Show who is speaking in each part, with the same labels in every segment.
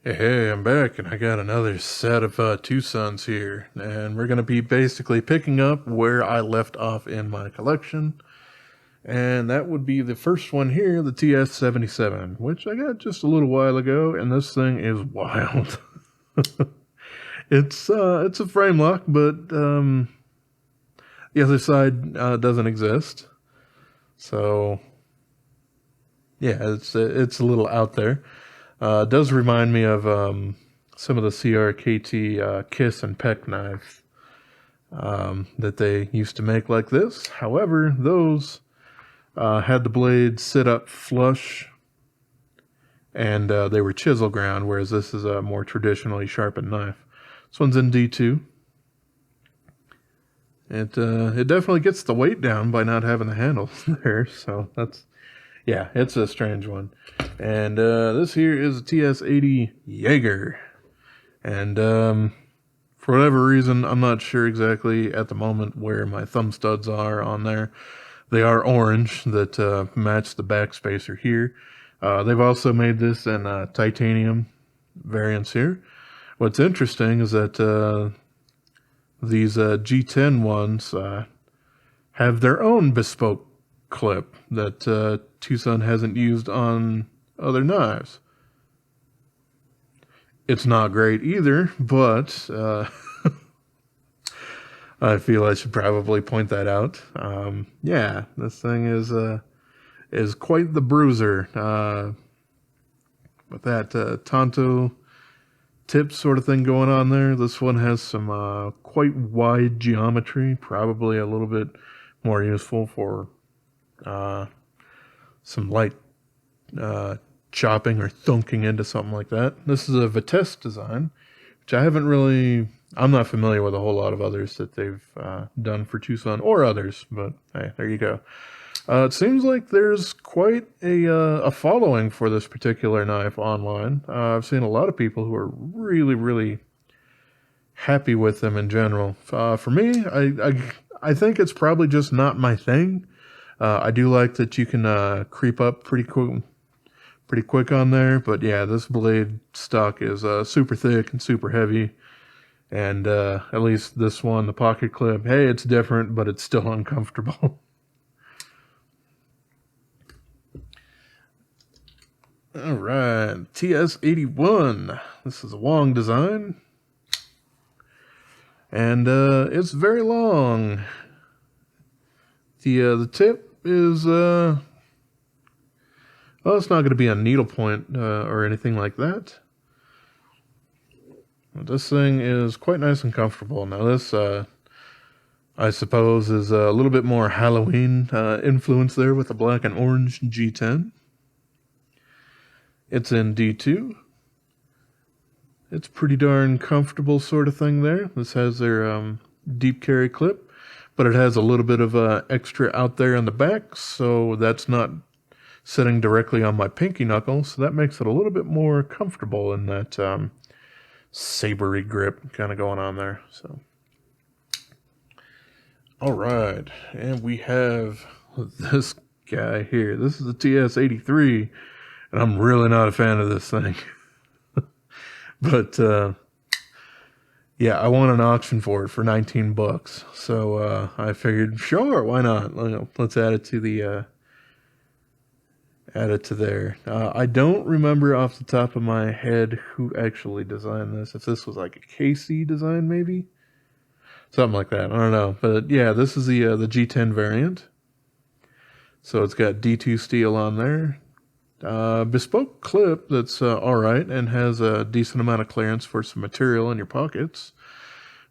Speaker 1: Hey, I'm back, and I got another set of TwoSuns here, and we're going to be basically picking up where I left off in my collection, and that would be the first one here, the TS77, which I got just a little while ago, and this thing is wild. It's a frame lock, but the other side doesn't exist, so yeah, it's a little out there. It does remind me of some of the CRKT kiss and peck knives that they used to make like this. However, those had the blade sit up flush and they were chisel ground, whereas this is a more traditionally sharpened knife. This one's in D2. It definitely gets the weight down by not having the handles there, so that's, yeah, it's a strange one. And this here is a TS80 Jaeger. And for whatever reason, I'm not sure exactly at the moment where my thumb studs are on there. They are orange that match the back spacer here. They've also made this in titanium variants here. What's interesting is that these G10 ones have their own bespoke clip that TwoSun hasn't used on other knives. It's not great either, but I feel I should probably point that out. Yeah, this thing is quite the bruiser. With that Tonto tip sort of thing going on there. This one has some quite wide geometry, probably a little bit more useful for some light chopping or thunking into something like that. This is a Vitesse design, which I'm not familiar with a whole lot of others that they've done for TwoSun or others, but hey, there you go. It seems like there's quite a following for this particular knife online. I've seen a lot of people who are really, really happy with them in general. For me, I think it's probably just not my thing. I do like that you can creep up pretty quick on there, but yeah, this blade stock is super thick and super heavy. And at least this one, the pocket clip, hey, it's different, but it's still uncomfortable. All right, TS81. This is a Wong design, and it's very long. The tip is well, it's not going to be a needlepoint or anything like that. This thing is quite nice and comfortable. Now this, I suppose, is a little bit more Halloween influence there with the black and orange G10. It's in D2. It's pretty darn comfortable sort of thing there. This has their deep carry clip, but it has a little bit of extra out there on the back, so that's not sitting directly on my pinky knuckle, so that makes it a little bit more comfortable in that sabery grip kind of going on there. So, all right, and we have this guy here. This is the TS83, and I'm really not a fan of this thing. But yeah, I won an auction for it for $19, so I figured, sure, why not? Let's add it to the there. I don't remember off the top of my head who actually designed this. If this was like a KC design, maybe something like that. I don't know, but yeah, this is the G10 variant. So it's got D2 steel on there. Bespoke clip that's alright and has a decent amount of clearance for some material in your pockets,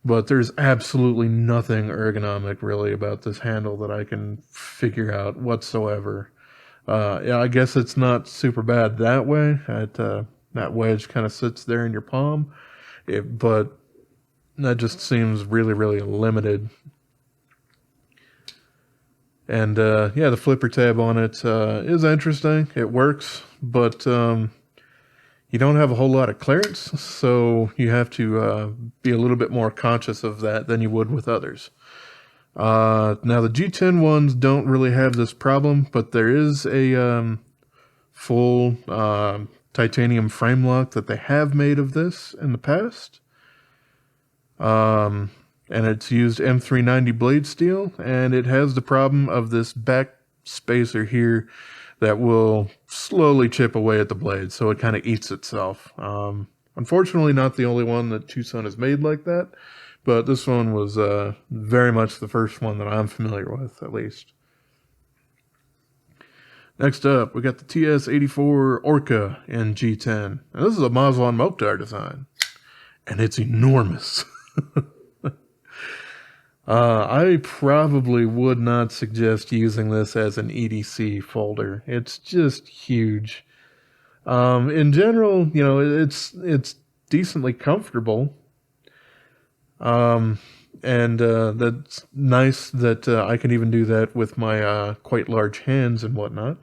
Speaker 1: but there's absolutely nothing ergonomic really about this handle that I can figure out whatsoever. Yeah, I guess it's not super bad that way. That wedge kind of sits there in your palm, but that just seems really, really limited. And yeah, the flipper tab on it is interesting. It works, but you don't have a whole lot of clearance, so you have to be a little bit more conscious of that than you would with others. Now, the G10 ones don't really have this problem, but there is a full titanium frame lock that they have made of this in the past. And it's used M390 blade steel, and it has the problem of this back spacer here that will slowly chip away at the blade, so it kind of eats itself. Unfortunately, not the only one that TwoSun has made like that, but this one was very much the first one that I'm familiar with, at least. Next up, we got the TS84 Orca in G10. Now, this is a Mazlan Mokhtar design, and it's enormous. I probably would not suggest using this as an EDC folder. It's just huge. In general, you know, it's decently comfortable. And that's nice that I can even do that with my quite large hands and whatnot.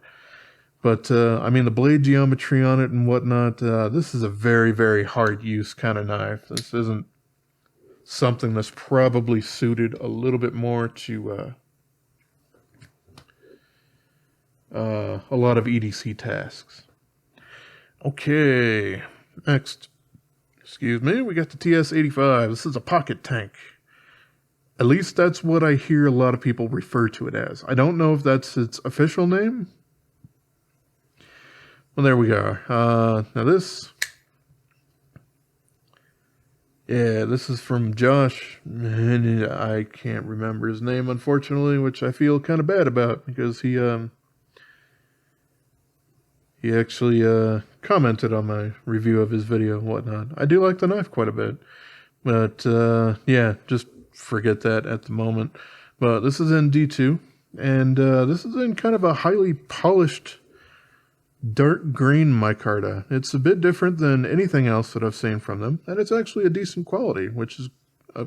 Speaker 1: But, I mean, the blade geometry on it and whatnot, this is a very, very hard use kind of knife. This isn't something that's probably suited a little bit more to a lot of EDC tasks. Okay, next, excuse me, we got the TS85. This is a pocket tank. At least that's what I hear a lot of people refer to it as. I don't know if that's its official name. Well, there we go. Now this... Yeah, this is from Josh, and I can't remember his name, unfortunately, which I feel kind of bad about, because he actually commented on my review of his video and whatnot. I do like the knife quite a bit, but yeah, just forget that at the moment. But this is in D2, and this is in kind of a highly polished dark green micarta. It's a bit different than anything else that I've seen from them, and it's actually a decent quality, which is a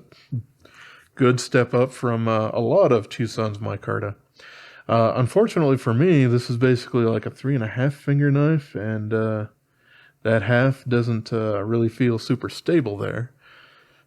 Speaker 1: good step up from a lot of TwoSun's micarta. Unfortunately for me, this is basically like a 3.5 finger knife, and that half doesn't really feel super stable there.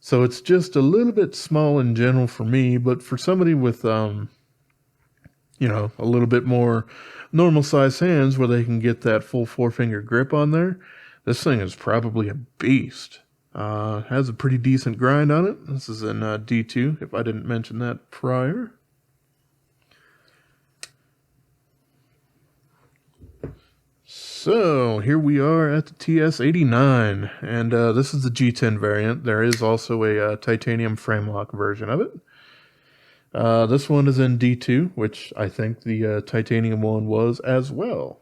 Speaker 1: So it's just a little bit small in general for me, but for somebody with you know, a little bit more normal size hands where they can get that full 4-finger grip on there, this thing is probably a beast. Has a pretty decent grind on it. This is in D2, if I didn't mention that prior. So here we are at the TS89, and this is the G10 variant. There is also a titanium frame lock version of it. This one is in D2, which I think the titanium one was as well.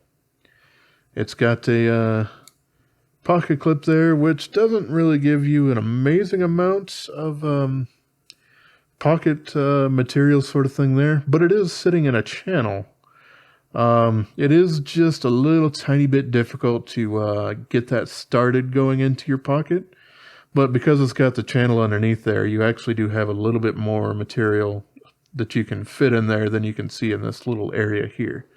Speaker 1: It's got a pocket clip there, which doesn't really give you an amazing amount of pocket material sort of thing there, but it is sitting in a channel. It is just a little tiny bit difficult to get that started going into your pocket, but because it's got the channel underneath there, you actually do have a little bit more material that you can fit in there than you can see in this little area here.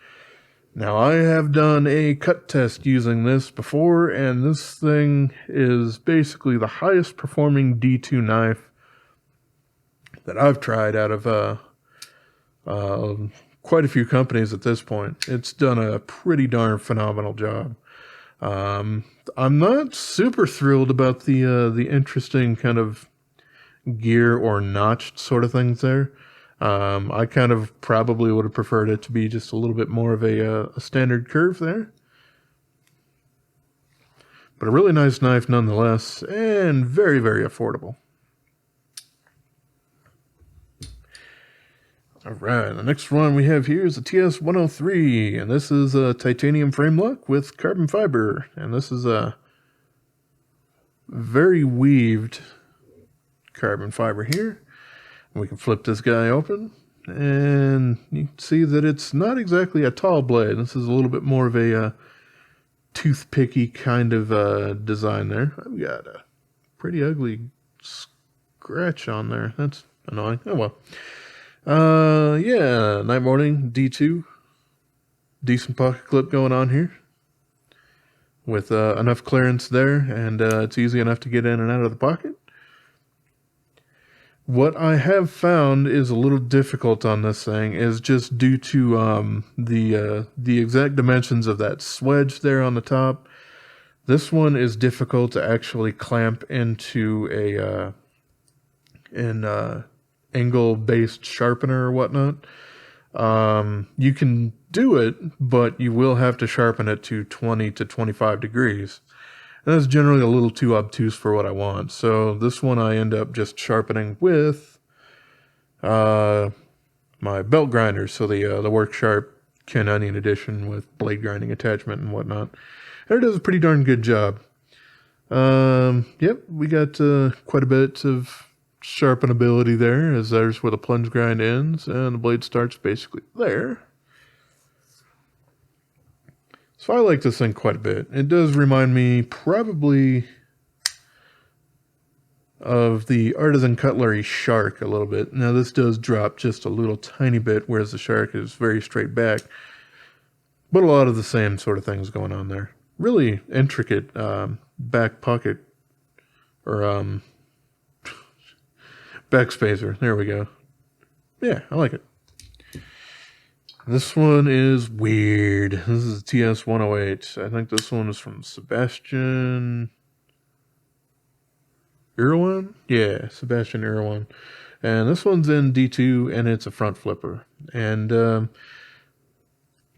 Speaker 1: Now, I have done a cut test using this before, and this thing is basically the highest performing D2 knife that I've tried out of quite a few companies at this point. It's done a pretty darn phenomenal job. I'm not super thrilled about the interesting kind of gear or notched sort of things there. I kind of probably would have preferred it to be just a little bit more of a standard curve there. But a really nice knife nonetheless, and very, very affordable. Alright, the next one we have here is the TS103, and this is a titanium frame lock with carbon fiber, and this is a very weaved carbon fiber here. We can flip this guy open, and you can see that it's not exactly a tall blade. This is a little bit more of a toothpicky kind of design there. I've got a pretty ugly scratch on there. That's annoying. Oh well. Yeah, night morning, D2. Decent pocket clip going on here. With enough clearance there, and it's easy enough to get in and out of the pocket. What I have found is a little difficult on this thing is just due to the exact dimensions of that swedge there on the top. This one is difficult to actually clamp into an angle-based sharpener or whatnot. You can do it, but you will have to sharpen it to 20 to 25 degrees. And that's generally a little too obtuse for what I want. So this one I end up just sharpening with my belt grinder. So the Work Sharp Ken Onion edition with blade grinding attachment and whatnot. And it does a pretty darn good job. Yep, we got quite a bit of sharpenability there, as there's where the plunge grind ends and the blade starts basically there. So I like this thing quite a bit. It does remind me probably of the Artisan Cutlery Shark a little bit. Now this does drop just a little tiny bit, whereas the Shark is very straight back. But a lot of the same sort of things going on there. Really intricate back pocket, or backspacer. There we go. Yeah, I like it. This one is weird. This is TS108. I think this one is from Sebastian Irwin? Yeah, Sebastian Irwin. And this one's in D2, and it's a front flipper. And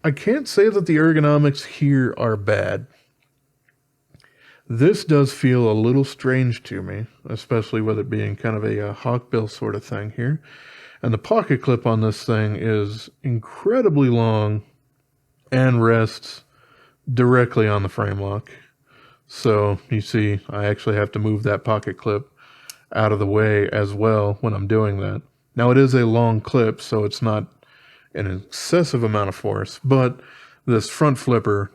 Speaker 1: I can't say that the ergonomics here are bad. This does feel a little strange to me, especially with it being kind of a hawkbill sort of thing here. And the pocket clip on this thing is incredibly long and rests directly on the frame lock. So you see, I actually have to move that pocket clip out of the way as well when I'm doing that. Now it is a long clip, so it's not an excessive amount of force, but this front flipper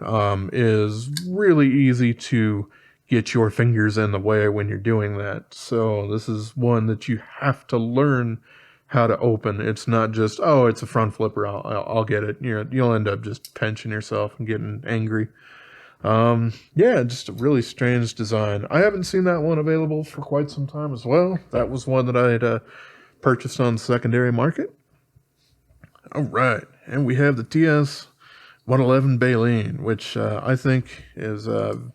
Speaker 1: is really easy to get your fingers in the way when you're doing that. So this is one that you have to learn how to open. It's not just, oh, it's a front flipper, I'll get it. You'll end up just pinching yourself and getting angry. Yeah, just a really strange design. I haven't seen that one available for quite some time as well. That was one that I had purchased on the secondary market. All right, and we have the TS111 Baleen, which I think is in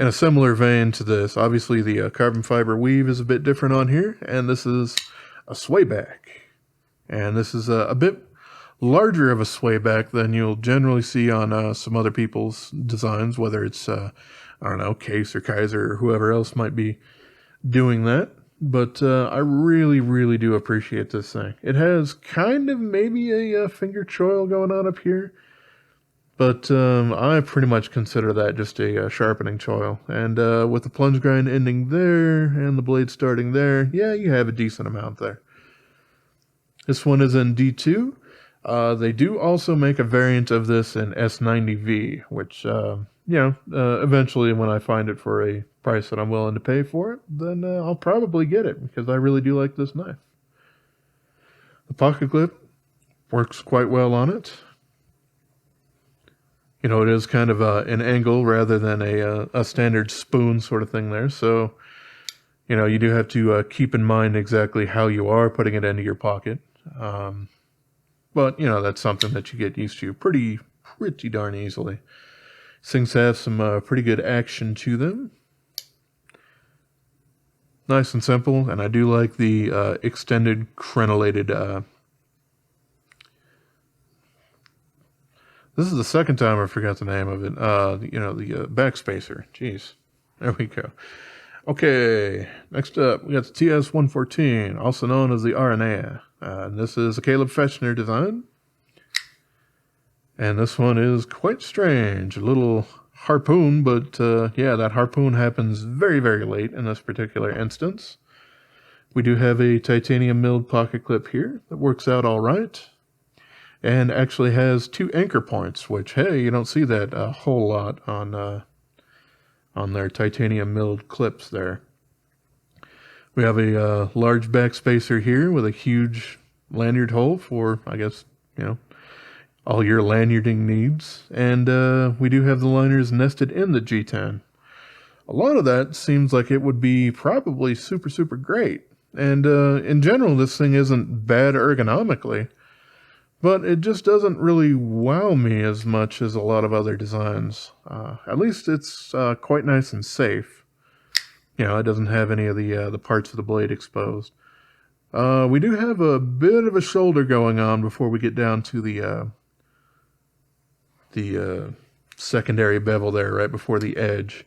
Speaker 1: a similar vein to this. Obviously, the carbon fiber weave is a bit different on here, and this is a swayback. And this is a bit larger of a swayback than you'll generally see on some other people's designs, whether it's, I don't know, Case or Kaiser or whoever else might be doing that. But I really, really do appreciate this thing. It has kind of maybe a finger choil going on up here, but I pretty much consider that just a sharpening choil. And with the plunge grind ending there and the blade starting there, yeah, you have a decent amount there. This one is in D2. They do also make a variant of this in S90V, which, eventually when I find it for a price that I'm willing to pay for it, then I'll probably get it, because I really do like this knife. The pocket clip works quite well on it. You know, it is kind of an angle rather than a standard spoon sort of thing there, so, you know, you do have to keep in mind exactly how you are putting it into your pocket. But, you know, that's something that you get used to pretty darn easily. These things have some pretty good action to them. Nice and simple, and I do like the extended crenellated. This is the second time I forgot the name of it. The backspacer. Jeez. There we go. Okay, next up, we got the TS114, also known as the Aranea. And this is a Caleb Fechner design. And this one is quite strange. A little harpoon, but yeah, that harpoon happens very, very late in this particular instance. We do have a titanium milled pocket clip here that works out all right. And actually has 2 anchor points, which, hey, you don't see that a whole lot on their titanium milled clips there. We have a large backspacer here with a huge lanyard hole for, I guess, you know, all your lanyarding needs. And we do have the liners nested in the G10. A lot of that seems like it would be probably super, super great. And in general, this thing isn't bad ergonomically. but it just doesn't really wow me as much as a lot of other designs. At least it's quite nice and safe. You know, it doesn't have any of the parts of the blade exposed. We do have a bit of a shoulder going on before we get down to the secondary bevel there, right before the edge.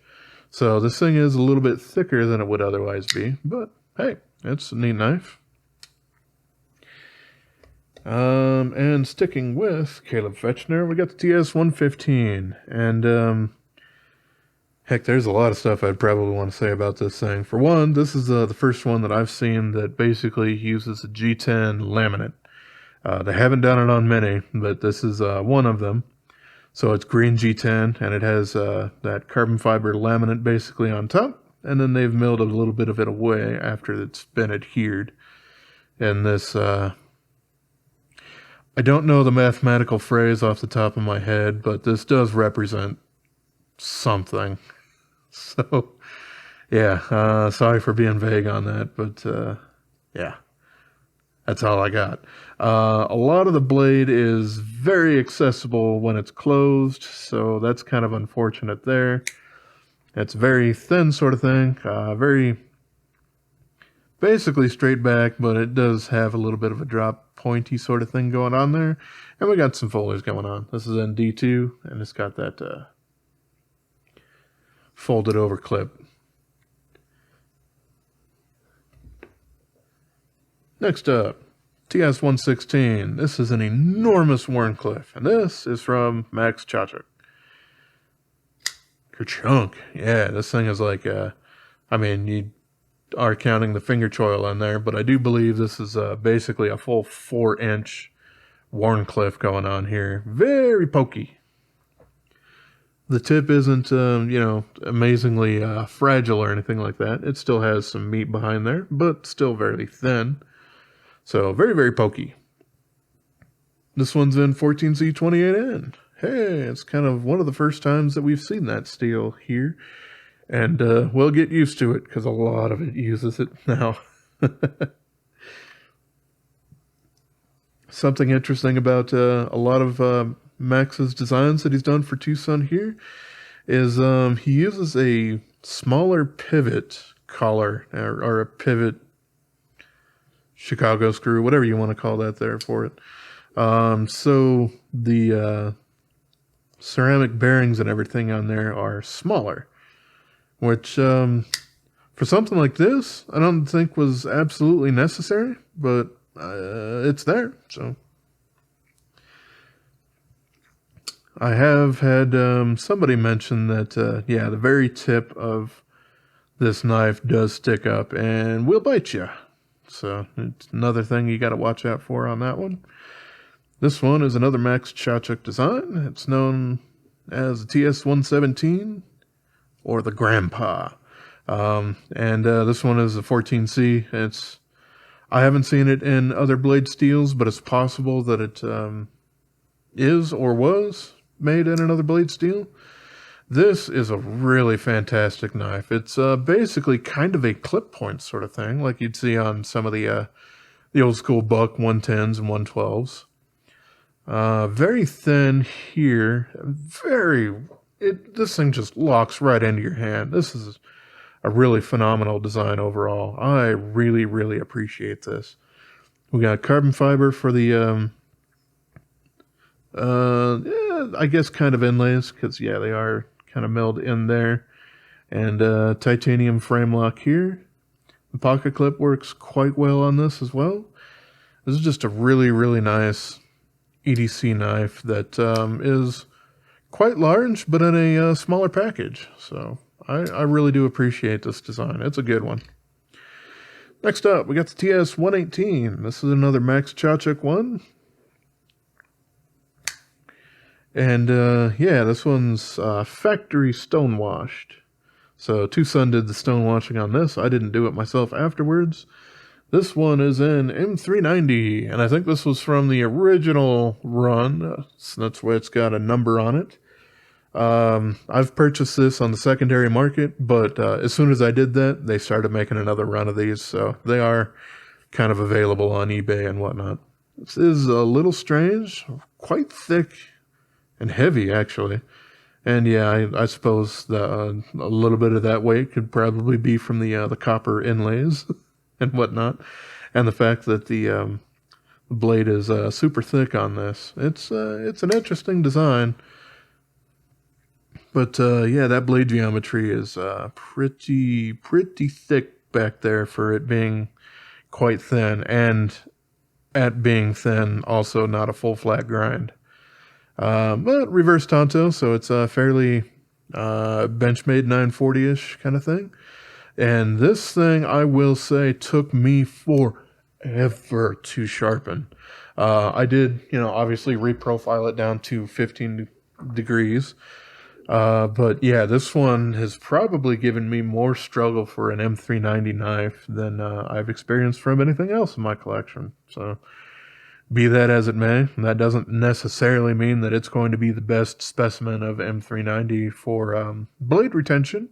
Speaker 1: So this thing is a little bit thicker than it would otherwise be, but hey, it's a neat knife. And sticking with Caleb Fetchner, we got the TS115, and heck, there's a lot of stuff I'd probably want to say about this thing. For one, this is the first one that I've seen that basically uses a G10 laminate. They haven't done it on many, but this is one of them. So it's green G10, and it has that carbon fiber laminate basically on top, and then they've milled a little bit of it away after it's been adhered. And this, I don't know the mathematical phrase off the top of my head, but this does represent something. So, yeah, sorry for being vague on that, but yeah. That's all I got. A lot of the blade is very accessible when it's closed, so that's kind of unfortunate there. It's very thin sort of thing, very basically straight back, but it does have a little bit of a drop pointy sort of thing going on there. And we got some folders going on. This is in D2, and it's got that folded over clip. Next up, TS116. This is an enormous Wharncliffe, and this is from Max Chachuk. Kerchunk. Yeah, this thing is like, I mean, you are counting the finger choil in there, but I do believe this is basically a full 4-inch Wharncliffe going on here. Very pokey. The tip isn't, you know, amazingly fragile or anything like that. It still has some meat behind there, but still very thin. So, very, very pokey. This one's in 14C28N. Hey, it's kind of one of the first times that we've seen that steel here. And we'll get used to it, because a lot of it uses it now. Something interesting about a lot of Max's designs that he's done for TwoSun here is he uses a smaller pivot collar, or a pivot Chicago screw, whatever you want to call that there for it. So the ceramic bearings and everything on there are smaller, which for something like this, I don't think was absolutely necessary, but it's there. So I have had somebody mention that, yeah, the very tip of this knife does stick up and will bite you. So it's another thing you got to watch out for on that one. This one is another Max Chachuk design. It's known as the TS117 or the Grandpa. And this one is a 14C. I haven't seen it in other blade steels, but it's possible that it is or was made in another blade steel. This is a really fantastic knife. It's basically kind of a clip point sort of thing, like you'd see on some of the old school buck 110s and 112s. Very thin here. This thing just locks right into your hand. This is a really phenomenal design overall. I really, really appreciate this. We got carbon fiber for the, yeah, I guess kind of inlays, because, yeah, they are kind of milled in there. And titanium frame lock here. The pocket clip works quite well on this as well. This is just a really, really nice EDC knife that is quite large, but in a smaller package. So I really do appreciate this design. It's a good one. Next up, we got the TS118. This is another Max Chachuk one. And yeah, this one's factory stonewashed. So TwoSun did the stonewashing on this. I didn't do it myself afterwards. This one is in M390, and I think this was from the original run. So that's why it's got a number on it. I've purchased this on the secondary market, but as soon as I did that, they started making another run of these. So they are kind of available on eBay and whatnot. This is a little strange, quite thick and heavy, actually. And yeah, I suppose a little bit of that weight could probably be from the copper inlays and whatnot, and the fact that the blade is super thick on this. It's an interesting design, but yeah, that blade geometry is pretty thick back there for it being quite thin, and at being thin, also not a full flat grind. But reverse Tonto, so it's a fairly Benchmade 940-ish kind of thing. And this thing, I will say, took me forever to sharpen. I did, obviously reprofile it down to 15 degrees. But yeah, this one has probably given me more struggle for an M390 knife than I've experienced from anything else in my collection. So be that as it may, that doesn't necessarily mean that it's going to be the best specimen of M390 for blade retention,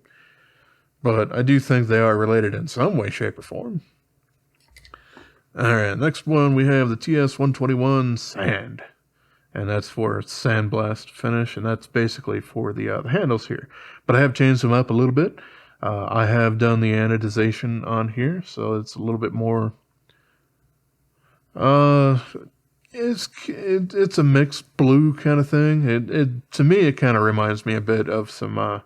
Speaker 1: but I do think they are related in some way, shape, or form. Alright, next one we have the TS121 Sand, and that's for sandblast finish, and that's basically for the handles here. But I have changed them up a little bit. I have done the anodization on here, so it's a little bit more... It's a mixed blue kind of thing. To me, it kind of reminds me a bit of some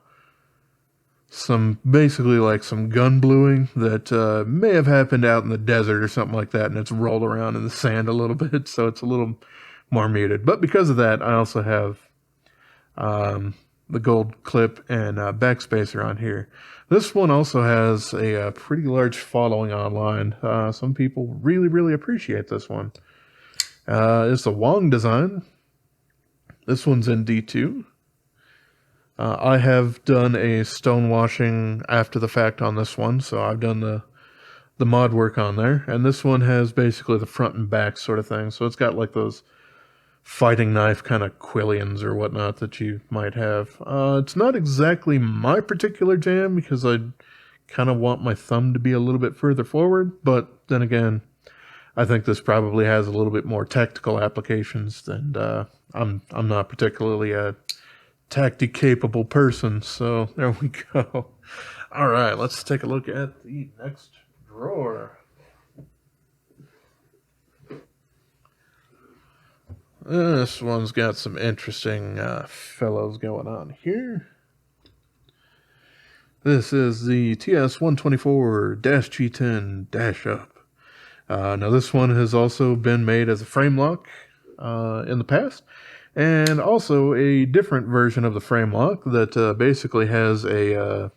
Speaker 1: basically like some gun bluing that may have happened out in the desert or something like that, and it's rolled around in the sand a little bit, so it's a little more muted. But because of that, I also have the gold clip and backspacer on here. This one also has a pretty large following online. Some people really appreciate this one. It's a Wong design. This one's in D2. I have done a stone washing after the fact on this one, so I've done the mod work on there. And this one has basically the front and back sort of thing. So it's got like those fighting knife kind of quillions or whatnot that you might have. It's not exactly my particular jam because I kind of want my thumb to be a little bit further forward, but then again, I think this probably has a little bit more tactical applications than I'm not particularly a tactic capable person, so there we go. All right, let's take a look at the next drawer. This one's got some interesting fellows going on here. This is the TS124-G10-UP. Now this one has also been made as a frame lock in the past, and also a different version of the frame lock that basically has the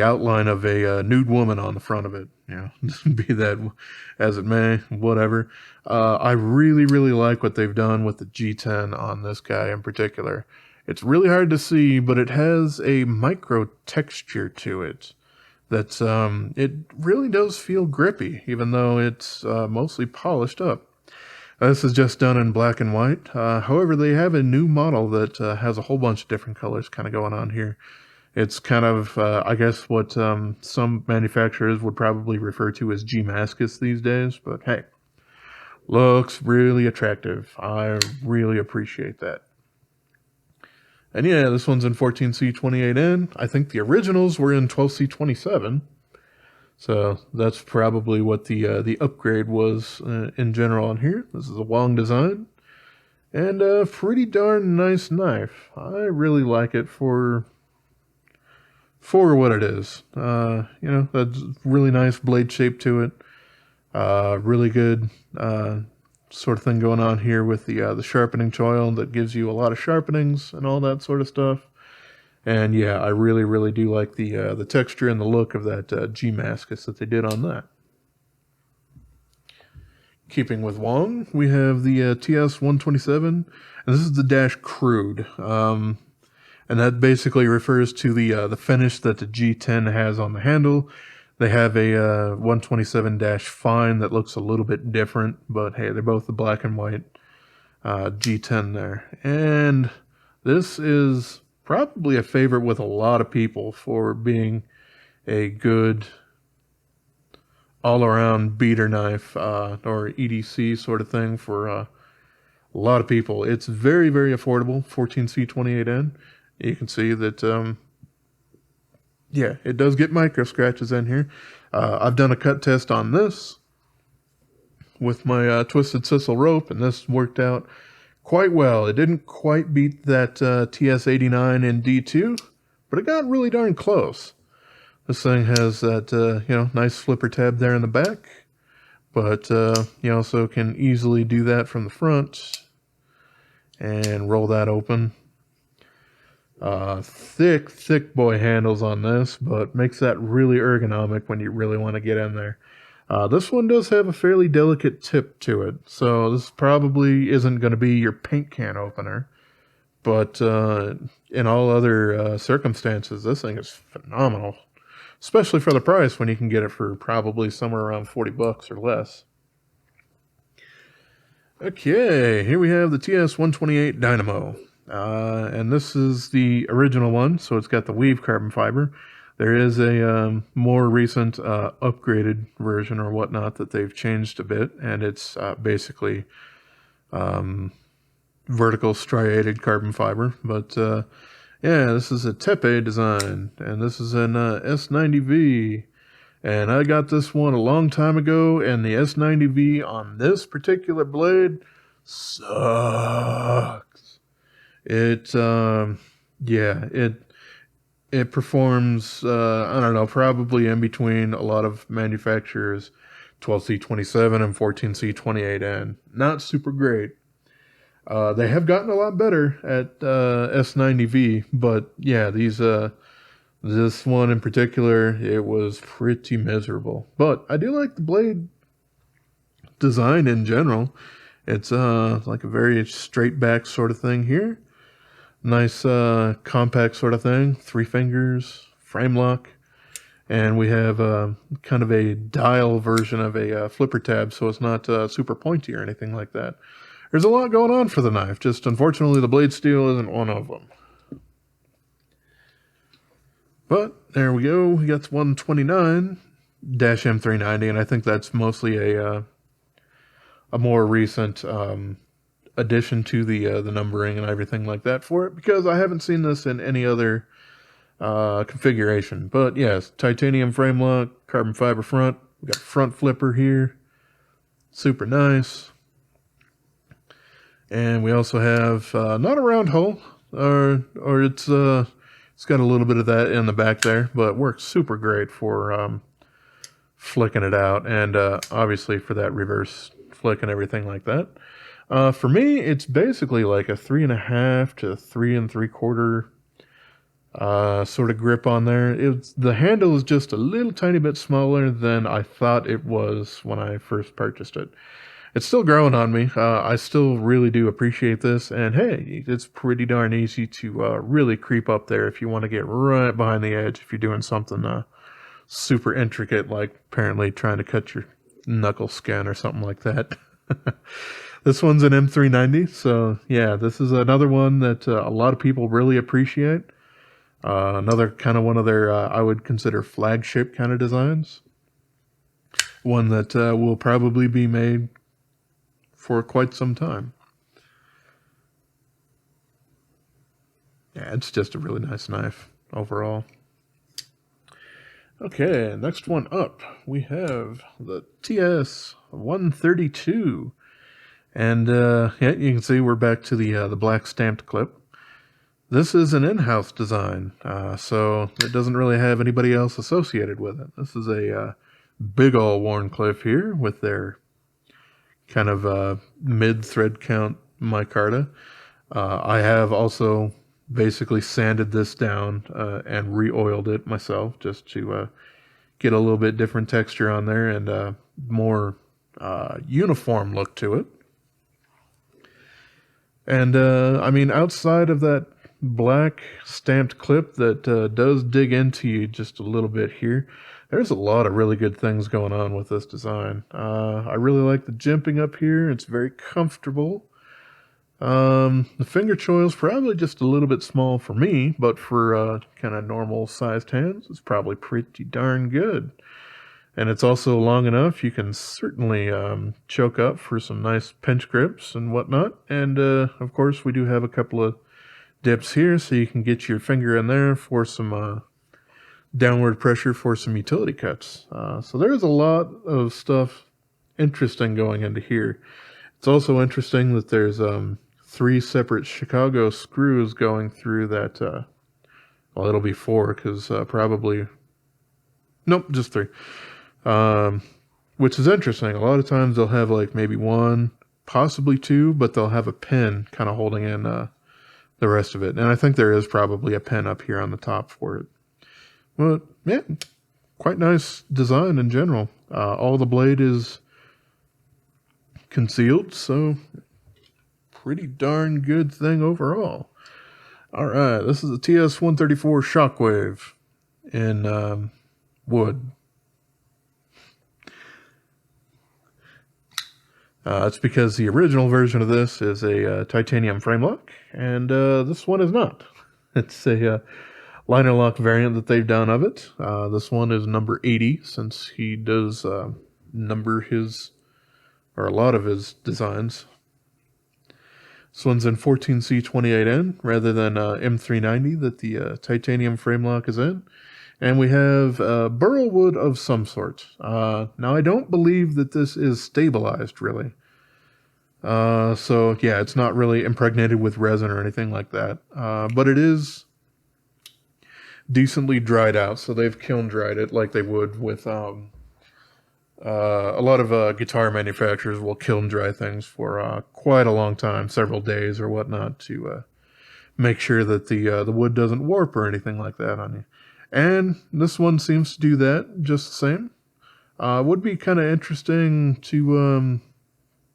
Speaker 1: outline of a nude woman on the front of it. Be that as it may, whatever. I really like what they've done with the G10 on this guy in particular. It's really hard to see, but it has a micro texture to it. That's it really does feel grippy, even though it's mostly polished up. This is just done in black and white. However, they have a new model that has a whole bunch of different colors kind of going on here. It's kind of, I guess, what some manufacturers would probably refer to as G-Mascus these days, but hey, looks really attractive. I really appreciate that. And yeah, this one's in 14C28N. I think the originals were in 12C27. So that's probably what the upgrade was in general on here. This is a Wong design. And a pretty darn nice knife. I really like it for what it is. That's really nice blade shape to it. Really good sort of thing going on here with the sharpening choil that gives you a lot of sharpenings and all that sort of stuff. And yeah, I really do like the texture and the look of that G-Mascus that they did on that. Keeping with Wong, we have the TS127, and this is the Dash Crude. And that basically refers to the finish that the G10 has on the handle. They have a 127-Fine that looks a little bit different, but hey, they're both the black and white G10 there. And this is probably a favorite with a lot of people for being a good all-around beater knife or EDC sort of thing for a lot of people. It's very, very affordable, 14C28N. You can see that, yeah, it does get micro scratches in here. I've done a cut test on this with my twisted sisal rope, and this worked out quite well. It didn't quite beat that TS89 and D2, but it got really darn close. This thing has that, nice flipper tab there in the back, but you also can easily do that from the front and roll that open. Thick boy handles on this, but makes that really ergonomic when you really want to get in there. This one does have a fairly delicate tip to it, so this probably isn't going to be your paint can opener. But in all other circumstances, this thing is phenomenal. Especially for the price when you can get it for probably somewhere around $40 or less. Okay, here we have the TS128 Dynamo. And this is the original one, so it's got the weave carbon fiber. There is a more recent upgraded version or whatnot that they've changed a bit, and it's basically vertical striated carbon fiber. But yeah, this is a Tepe design, and this is an S90V. And I got this one a long time ago, and the S90V on this particular blade sucks. It performs, I don't know, probably in between a lot of manufacturers, 12C27 and 14C28N. Not super great. They have gotten a lot better at S90V, but yeah, this one in particular, it was pretty miserable. But I do like the blade design in general. It's like a very straight back sort of thing here. Nice compact sort of thing. 3 fingers, frame lock. And we have kind of a dial version of a flipper tab, so it's not super pointy or anything like that. There's a lot going on for the knife, just unfortunately the blade steel isn't one of them. But there we go, we got the 129-M390, and I think that's mostly a more recent addition to the numbering and everything like that for it, because I haven't seen this in any other configuration. But yes, titanium frame lock, carbon fiber front, we got a front flipper here, super nice. And we also have not a round hole, or it's got a little bit of that in the back there, but it works super great for flicking it out, and obviously for that reverse flick and everything like that. For me, it's basically like a 3.5 to 3 3/4 sort of grip on there. The handle is just a little tiny bit smaller than I thought it was when I first purchased it. It's still growing on me. I still really do appreciate this. And hey, it's pretty darn easy to really creep up there if you want to get right behind the edge if you're doing something super intricate, like apparently trying to cut your knuckle skin or something like that. This one's an M390. So yeah, this is another one that a lot of people really appreciate. Another kind of one of their, I would consider flagship kind of designs. One that will probably be made for quite some time. Yeah, it's just a really nice knife overall. Okay, next one up, we have the TS132. And yeah, you can see we're back to the black stamped clip. This is an in-house design, so it doesn't really have anybody else associated with it. This is a big ol' Wharncliffe here with their kind of mid-thread count micarta. I have also basically sanded this down and re-oiled it myself just to get a little bit different texture on there and more uniform look to it. And I mean, outside of that black stamped clip that does dig into you just a little bit here, there's a lot of really good things going on with this design. I really like the jimping up here. It's very comfortable. The finger choil's probably just a little bit small for me, but for kind of normal sized hands, it's probably pretty darn good. And it's also long enough you can certainly choke up for some nice pinch grips and whatnot. And of course, we do have a couple of dips here, so you can get your finger in there for some downward pressure for some utility cuts. So there's a lot of stuff interesting going into here. It's also interesting that there's 3 separate Chicago screws going through that. Well, it'll be 4 because probably... Nope, just 3. Which is interesting. A lot of times they'll have like maybe 1, possibly 2, but they'll have a pin kind of holding in the rest of it. And I think there is probably a pin up here on the top for it. But yeah, quite nice design in general. All the blade is concealed, so pretty darn good thing overall. Alright, this is a TS134 Shockwave in wood. It's because the original version of this is a titanium frame lock, and this one is not. It's a liner lock variant that they've done of it. This one is number 80, since he does number his, or a lot of his designs. This one's in 14C28N rather than M390 that the titanium frame lock is in. And we have burl wood of some sort. Now, I don't believe that this is stabilized, really. So, yeah, it's not really impregnated with resin or anything like that. But it is decently dried out, so they've kiln dried it like they would with... a lot of guitar manufacturers will kiln dry things for quite a long time, several days or whatnot, to make sure that the wood doesn't warp or anything like that on you. And this one seems to do that just the same. Would be kind of interesting to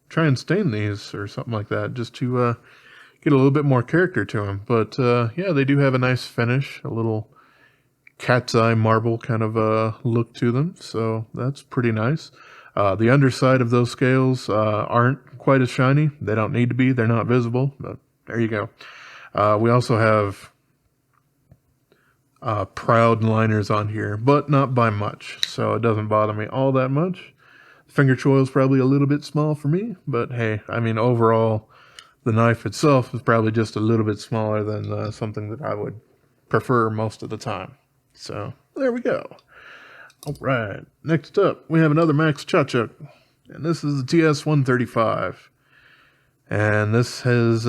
Speaker 1: try and stain these or something like that, just to get a little bit more character to them. But yeah, they do have a nice finish, a little cat's eye marble kind of look to them, so that's pretty nice. The underside of those scales aren't quite as shiny. They don't need to be. They're not visible, but there you go. We also have proud liners on here, but not by much, so it doesn't bother me all that much. Finger choil is probably a little bit small for me, but hey, I mean, overall, the knife itself is probably just a little bit smaller than something that I would prefer most of the time. So, there we go. Alright, next up, we have another Max Chachuk, and this is the TS135. And this has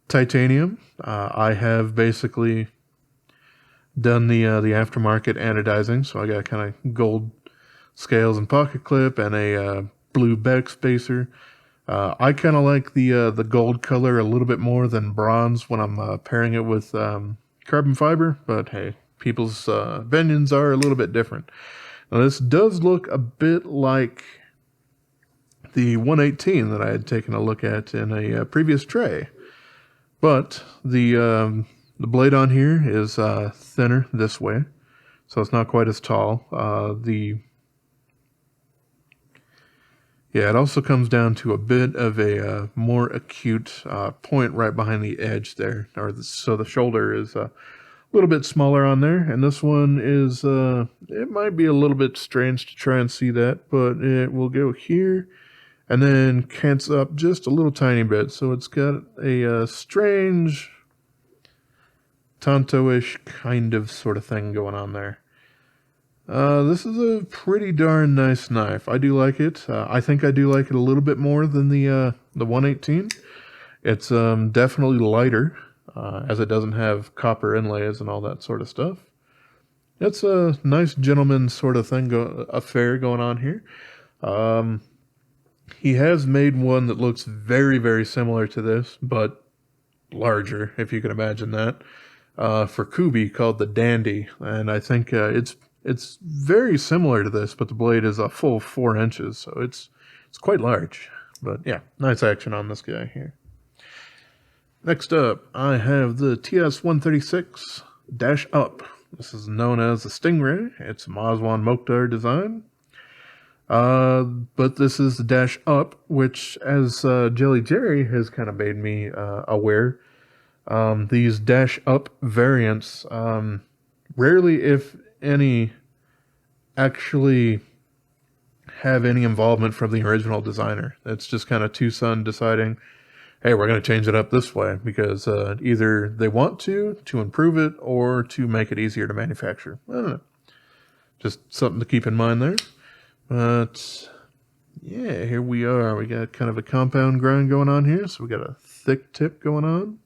Speaker 1: titanium. I have basically done the aftermarket anodizing, so I got kind of gold scales and pocket clip and a blue back spacer. I kind of like the gold color a little bit more than bronze when I'm pairing it with carbon fiber, but hey, people's opinions are a little bit different. Now this does look a bit like the 118 that I had taken a look at in a previous tray, but the blade on here is thinner this way, so it's not quite as tall. Yeah, it also comes down to a bit of a more acute point right behind the edge there, so the shoulder is a little bit smaller on there, and this one is, it might be a little bit strange to try and see that, but it will go here, and then cants up just a little tiny bit, so it's got a strange Tonto-ish kind of sort of thing going on there. This is a pretty darn nice knife. I do like it. I think I do like it a little bit more than the 118. It's definitely lighter, as it doesn't have copper inlays and all that sort of stuff. It's a nice gentleman sort of thing, affair going on here. He has made one that looks very, very similar to this, but larger, if you can imagine that, for Kubi, called the Dandy. And I think it's very similar to this, but the blade is a full 4 inches, so it's quite large. But yeah, nice action on this guy here. Next up, I have the TS136-UP. This is known as the Stingray. It's a Mazwan Mokhtar design. But this is the dash up, which, as Jelly Jerry has kind of made me aware, these dash up variants rarely, if any, actually have any involvement from the original designer. It's just kind of TwoSun deciding, hey, we're going to change it up this way because either they want to improve it or to make it easier to manufacture. I don't know. Just something to keep in mind there. But yeah, here we are. We got kind of a compound grind going on here, so we got a thick tip going on.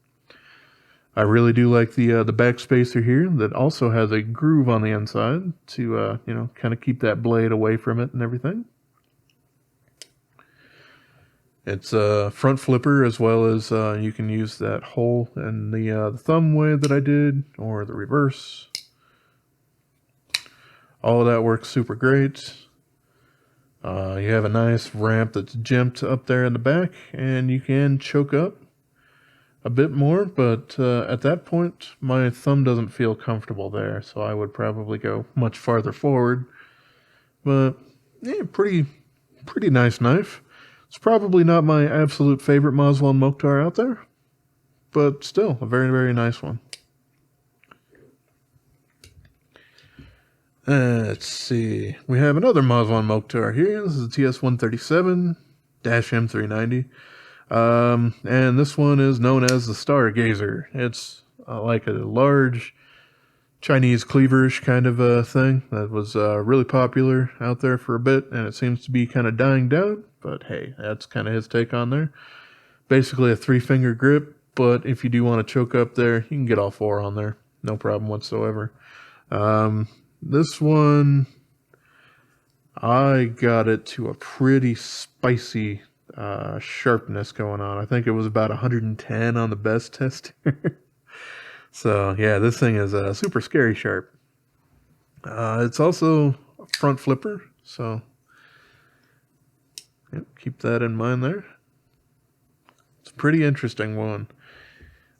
Speaker 1: I really do like the back spacer here that also has a groove on the inside to you know, kind of keep that blade away from it and everything. It's a front flipper, as well as you can use that hole in the thumb way that I did, or the reverse. All of that works super great. You have a nice ramp that's jimped up there in the back, and you can choke up a bit more, but at that point my thumb doesn't feel comfortable there, so I would probably go much farther forward. But yeah, pretty nice knife. It's probably not my absolute favorite Mazwan Mokhtar out there, but still a very nice one. Let's see, we have another Mazwan Mokhtar here. This is the TS137-M390. And this one is known as the Stargazer. It's like a large Chinese cleaverish kind of a thing that was really popular out there for a bit, and it seems to be kind of dying down, but hey, that's kind of his take on there. Basically a 3-finger grip, but if you do want to choke up there, you can get all 4 on there. No problem whatsoever. This one, I got it to a pretty spicy sharpness going on. I think it was about 110 on the best tester. So yeah, this thing is super scary sharp. It's also a front flipper, so yep, keep that in mind there. It's a pretty interesting one.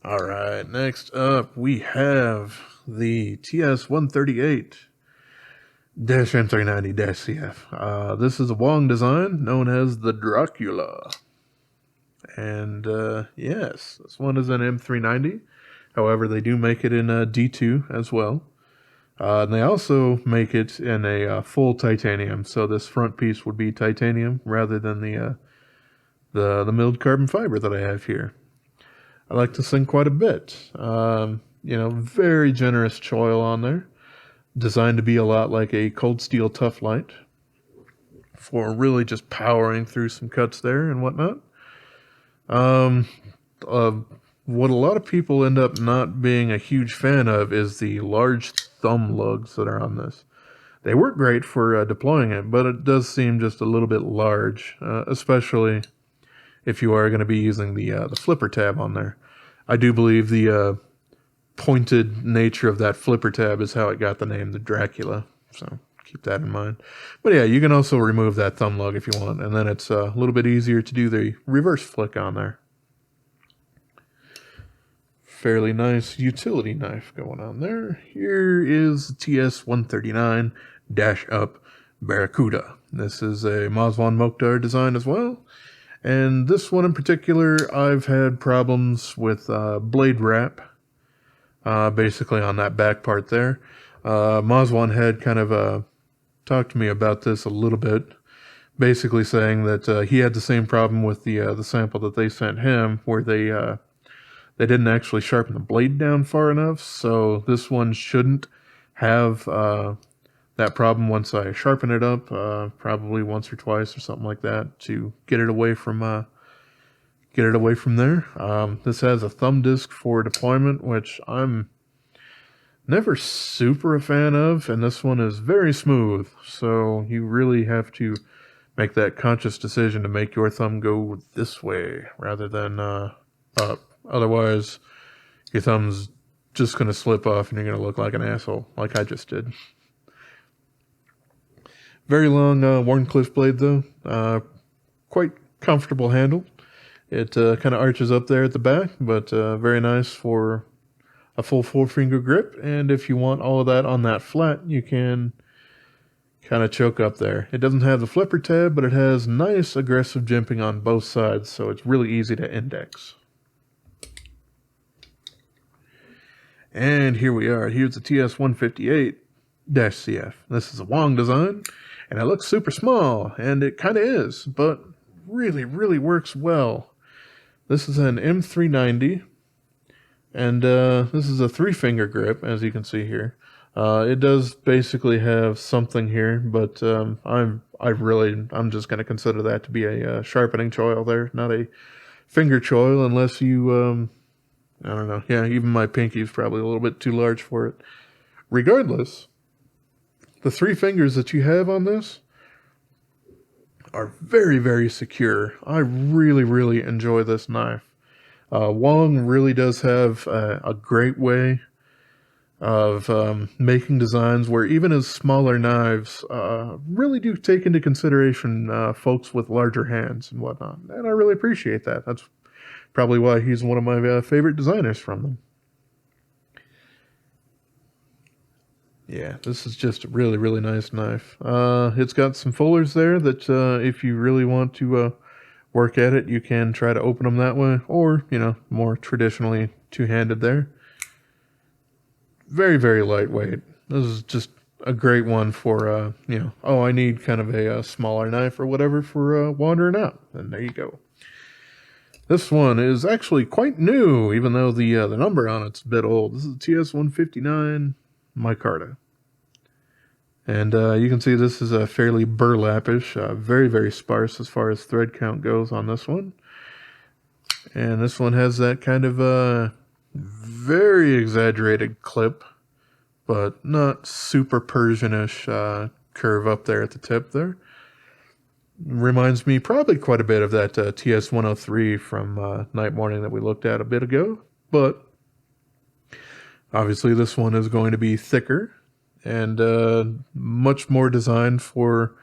Speaker 1: All right, next up we have the TS138-M390-CF. This is a Wong design known as the Dracula. And yes, this one is an M390. However, they do make it in a D2 as well. And they also make it in a full titanium. So this front piece would be titanium rather than the milled carbon fiber that I have here. I like this thing quite a bit. You know, very generous choil on there. Designed to be a lot like a cold steel tough light for really just powering through some cuts there and whatnot. What a lot of people end up not being a huge fan of is the large thumb lugs that are on this. They work great for deploying it, but it does seem just a little bit large, especially if you are going to be using the flipper tab on there. I do believe the pointed nature of that flipper tab is how it got the name the Dracula, so keep that in mind. But yeah, you can also remove that thumb lug if you want, and then it's a little bit easier to do the reverse flick on there. Fairly nice utility knife going on there. Here is the TS139-UP Barracuda. This is a Mazwan Mokhtar design as well. And this one in particular, I've had problems with blade wrap, basically on that back part there. Mazwan had kind of talked to me about this a little bit, basically saying that he had the same problem with the sample that they sent him, where they didn't actually sharpen the blade down far enough, so this one shouldn't have that problem once I sharpen it up, probably once or twice or something like that, to get it away from there. This has a thumb disc for deployment, which I'm never super a fan of, and this one is very smooth, so you really have to make that conscious decision to make your thumb go this way rather than up. Otherwise, your thumb's just going to slip off and you're going to look like an asshole, like I just did. Very long Warncliffe blade, though. Quite comfortable handle. It kind of arches up there at the back, but very nice for a full 4-finger grip. And if you want all of that on that flat, you can kind of choke up there. It doesn't have the flipper tab, but it has nice aggressive jimping on both sides, so it's really easy to index. And here we are. Here's the TS158 TS84-CF. This is a Wong design, and it looks super small, and it kind of is, but really, really works well. This is an M390, and this is a 3-finger grip, as you can see here. It does basically have something here, but I'm just going to consider that to be a sharpening choil there, not a finger choil, unless you, I don't know. Yeah, even my pinky is probably a little bit too large for it. Regardless, the 3 fingers that you have on this are very, very secure. I really, really enjoy this knife. Wong really does have a great way of making designs where even his smaller knives really do take into consideration folks with larger hands and whatnot. And I really appreciate that. That's probably why he's one of my favorite designers from them. Yeah, this is just a really, really nice knife. It's got some fullers there that if you really want to work at it, you can try to open them that way, or, you know, more traditionally two-handed there. Very, very lightweight. This is just a great one for, you know, oh, I need kind of a smaller knife or whatever for wandering out. And there you go. This one is actually quite new, even though the number on it's a bit old. This is a TS159 micarta. And you can see this is a fairly burlapish, very, very sparse as far as thread count goes on this one. And this one has that kind of very exaggerated clip, but not super Persian-ish curve up there at the tip there. Reminds me probably quite a bit of that TS103 from Night Morning that we looked at a bit ago. But obviously this one is going to be thicker and much more designed for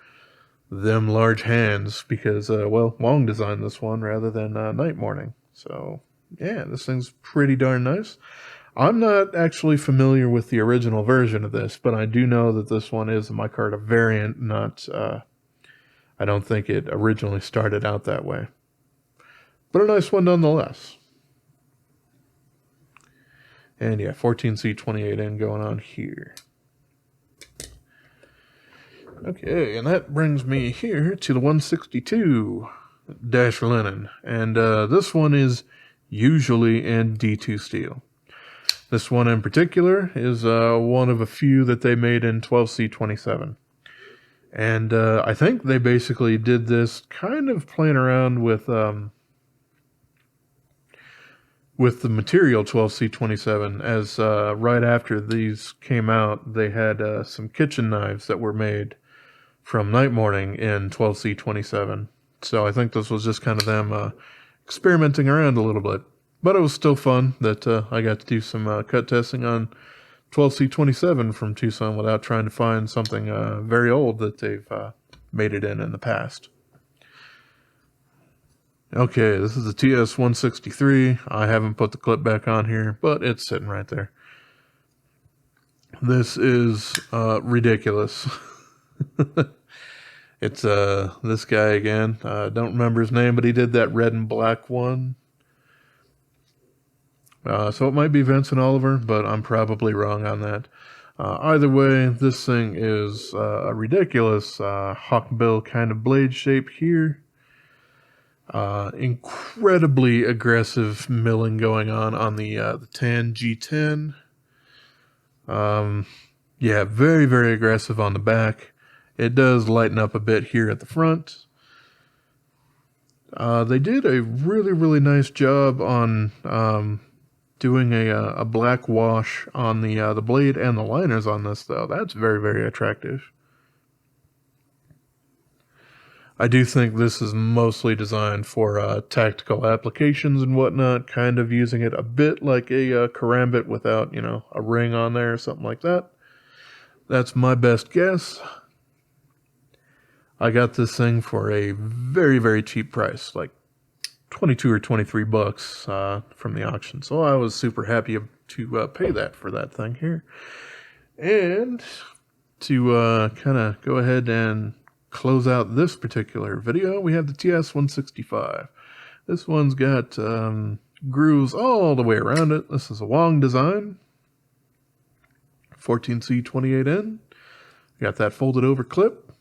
Speaker 1: them large hands because, well, Wong designed this one rather than Night Morning. So, yeah, this thing's pretty darn nice. I'm not actually familiar with the original version of this, but I do know that this one is a micarta variant, not, I don't think it originally started out that way. But a nice one nonetheless. And yeah, 14C28N going on here. Okay, and that brings me here to the 162 linen. And this one is usually in D2 steel. This one in particular is one of a few that they made in 12C27. And I think they basically did this kind of playing around with the material 12C27, as right after these came out, they had some kitchen knives that were made from Night Morning in 12C27. So I think this was just kind of them experimenting around a little bit. But it was still fun that I got to do some cut testing on 12C27 from Tucson without trying to find something very old that they've made it in the past. Okay, this is the TS163. I haven't put the clip back on here, but it's sitting right there. This is ridiculous. It's this guy again. Don't remember his name, but he did that red and black one. So it might be Vincent Oliver, but I'm probably wrong on that. Either way, this thing is a ridiculous hawkbill kind of blade shape here. Incredibly aggressive milling going on the tan G10. Yeah, very, very aggressive on the back. It does lighten up a bit here at the front. They did a really, really nice job on doing a black wash on the blade and the liners on this, though. That's very, very attractive. I do think this is mostly designed for tactical applications and whatnot, kind of using it a bit like a karambit without, you know, a ring on there or something like that. That's my best guess. I got this thing for a very, very cheap price, like 22 or 23 bucks from the auction. So I was super happy to pay that for that thing here. And to kind of go ahead and close out this particular video, we have the TS165. This one's got grooves all the way around it. This is a Wong design, 14C28N. got that folded over clip.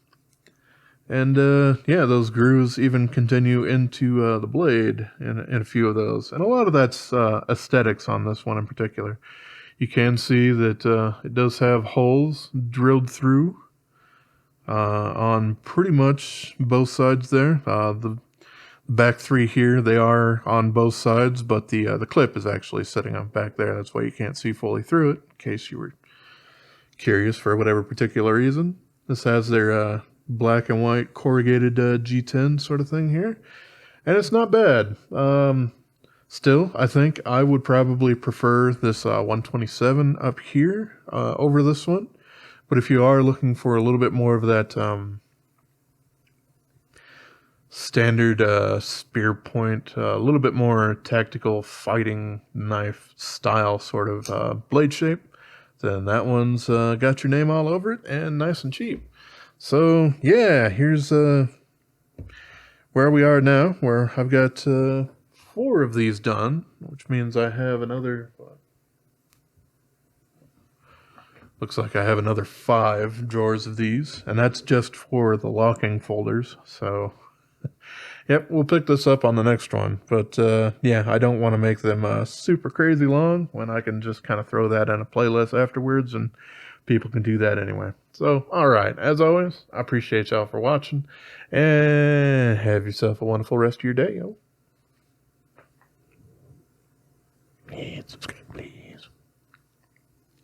Speaker 1: And yeah, those grooves even continue into the blade in a few of those. And a lot of that's aesthetics on this one in particular. You can see that it does have holes drilled through on pretty much both sides there. The back three here, they are on both sides, but the clip is actually sitting up back there. That's why you can't see fully through it, in case you were curious for whatever particular reason. This has their black and white corrugated G10 sort of thing here, and it's not bad. Still, I think I would probably prefer this 127 up here over this one. But if you are looking for a little bit more of that standard spear point, a little bit more tactical fighting knife style sort of blade shape, then that one's got your name all over it and nice and cheap. So yeah, here's where we are now, where I've got 4 of these done, which means I have another, looks like I have another 5 drawers of these, and that's just for the locking folders. So yep, we'll pick this up on the next one. But yeah, I don't want to make them super crazy long when I can just kind of throw that in a playlist afterwards, and people can do that anyway. So, alright, as always, I appreciate y'all for watching, and have yourself a wonderful rest of your day, yo. And subscribe.